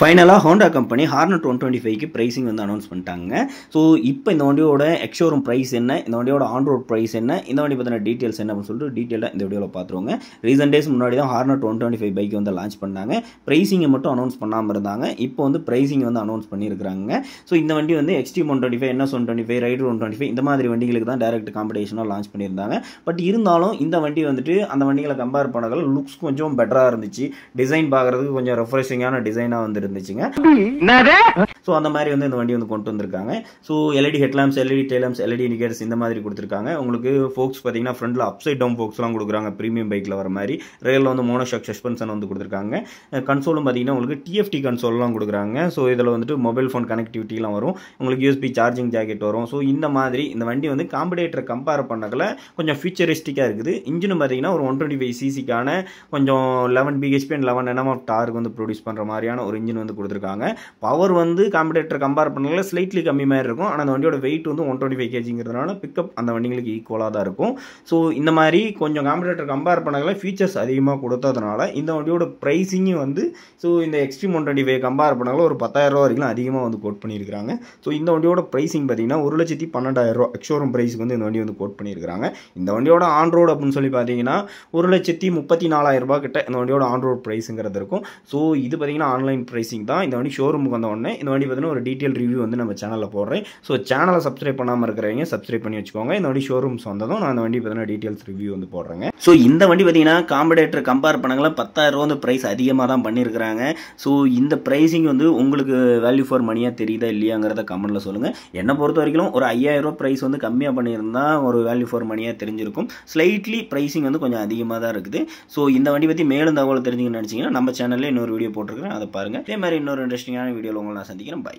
ஃபைனலாக Honda company hornet 125க்கு pricing வந்து announce பண்ணிட்டாங்க. ஸோ இப்போ இந்த வண்டியோட எக்ஷோரூம் ப்ரைஸ் என்ன, இந்த வண்டியோட ஆன் ரோட் ப்ரைஸ் என்ன, இந்த வண்டி பற்றின டீட்டெயில்ஸ் என்ன அப்படின்னு சொல்லிட்டு டீட்டெயிலாக இந்த வீடியோவில் பார்த்துருவோங்க. ரீசன்ட் டேஸ் முன்னாடி தான் ஹார்னட் 125 பைக் வந்து லான்ச் பண்ணாங்க. ப்ரைஸிங்கை மட்டும் அனௌன்ஸ் பண்ணாமல் இருந்தாங்க. இப்போ வந்து ப்ரைஸிங் வந்து அனௌன்ஸ் பண்ணியிருக்காங்க. ஸோ இந்த வண்டி வந்து XT 125, NS 125, ரைடர் 125 இந்த மாதிரி வண்டிகளுக்கு தான் டைரக்ட் காம்படிஷனாக லான்ச் பண்ணியிருந்தாங்க. பட் இருந்தாலும் இந்த வண்டி வந்துட்டு அந்த வண்டிகளை கம்பேர் பண்ணதில் லுக்ஸ் கொஞ்சம் பெட்டராக இருந்துச்சு. டிசைன் பார்க்குறதுக்கு கொஞ்சம் ரெஃப்ரெஷிங்கான டிசைனாக வந்து இருந்துச்சுங்க. ஸோ அந்த மாதிரி வந்து இந்த வண்டி வந்து கொண்டு வந்திருக்காங்க. So LED headlamps, LED டெய்லாம்ப்ஸ், LED indicators இந்த மாதிரி கொடுத்துருக்காங்க. உங்களுக்கு ஃபோக்ஸ் பார்த்தீங்கன்னா ஃப்ரண்ட்டில் அப்சைட் டவுன் ஃபோக்ஸ்லாம் கொடுக்குறாங்க, ப்ரீமியம் பைக்கில் வர மாதிரி. ரேலில் வந்து மோனோஷாக் சஸ்பென்ஷன் வந்து கொடுத்துருக்காங்க. கன்சோலும் பார்த்தீங்கன்னா உங்களுக்கு TFT கன்சோல்லாம் கொடுக்குறாங்க. ஸோ இதில் வந்துட்டு மொபைல் ஃபோன் கனெக்டிவிட்டிலாம் வரும், உங்களுக்கு USB சார்ஜிங் ஜாக்கெட் வரும். ஸோ இந்த மாதிரி இந்த வண்டி வந்து காம்படேட்டரை கம்பேர் பண்ணதில் கொஞ்சம் ஃபியூச்சரிஸ்டிக்காக இருக்குது. இன்ஜினும் பார்த்தீங்கன்னா ஒரு 125cc-க்கான கொஞ்சம் 11 bhp and 11 Nm of torque வந்து ப்ரொடியூஸ் பண்ணுற மாதிரியான ஒரு இன்ஜின் வந்து கொடுத்துருக்காங்க. பவர் வந்து காம்படேட்டர் கம்பேர் பண்ணல ஸ்லைட்லி கம்மி மாதிரி இருக்கும். ஆனால் அந்த வண்டியோட வெயிட் வந்து 125 kgங்கிறதுனால பிக்கப் அந்த வண்டிகளுக்கு ஈக்குவலாக தான் இருக்கும். ஸோ இந்த மாதிரி கொஞ்சம் காம்படேட்டர் கம்பேர் பண்ணல ஃபீச்சர்ஸ் அதிகமாக கொடுத்ததுனால இந்த வண்டியோட ப்ரைஸிங்கும் வந்து ஸோ இந்த XT 125 கம்பேர் பண்ணல ஒரு 10,000 ரூபா வரைக்கும் அதிகமாக வந்து கோட் பண்ணியிருக்காங்க. ஸோ இந்த வண்டியோட ப்ரைஸிங் பார்த்தீங்கன்னா 1,12,000 ரூபா எக்ஷோரூம் ப்ரைஸுக்கு வந்து இந்த வண்டி வந்து கோட் பண்ணியிருக்காங்க. இந்த வண்டியோட ஆன் ரோடு அப்படின்னு சொல்லி பார்த்தீங்கன்னா 1,34,000 ரூபா கிட்ட இந்த வண்டியோட ஆன் ரோட் ப்ரைஸுங்கிறது இருக்கும். ஸோ இது பார்த்தீங்கன்னா ஆன்லைன் ப்ரைஸிங் தான். இந்த வண்டி ஷோரூமுக்கு வந்த உடனே இந்த வண்டி பார்த்தீங்கன்னா ஒரு டீட்டெயில் ரிவ்யூ வந்து நம்ம சேனலில் போடுறேன். ஸோ சேனலை சப்ஸ்கிரைப் பண்ணாமல் இருக்கிறவங்க சப்ஸ்கிரைப் பண்ணி வச்சுக்கோங்க. இந்த வண்டி ஷோரூம்ஸ் வந்ததும் நான் இந்த வண்டி பார்த்தீங்கன்னா டீட்டெயில்ஸ் ரிவ்யூ வந்து போடுறேங்க. ஸோ இந்த வண்டி பார்த்தீங்கன்னா காம்படேட்டர் கம்பேர் பண்ணங்கள 10,000 ரூபா வந்து ப்ரைஸ் அதிகமாக தான் பண்ணியிருக்கிறாங்க. ஸோ இந்த ப்ரைஸிங் வந்து உங்களுக்கு வேல்யூ ஃபார் மணியாக தெரியுதா இல்லையாங்கிறத கமெண்ட்டில் சொல்லுங்கள். என்னை பொறுத்த வரைக்கும் ஒரு 5,000 ரூபா ப்ரைஸ் வந்து கம்மியாக பண்ணியிருந்தா ஒரு வேல்யூ ஃபார் மணியாக தெரிஞ்சிருக்கும். ஸ்லைட்லி ப்ரைஸிங் வந்து கொஞ்சம் அதிகமாக தான் இருக்குது. ஸோ இந்த வண்டி பற்றி மேலும் தகவல் தெரிஞ்சுக்கணும்னு நினச்சிங்கன்னா நம்ம சேனலில் இன்னொரு வீடியோ போட்டிருக்கிறேன், அதை பாருங்கள். இதே மாதிரி இன்னொரு இன்ட்ரெஸ்டிங்கான வீடியோவில் உங்களை நான் சந்திக்கிறேன். பை.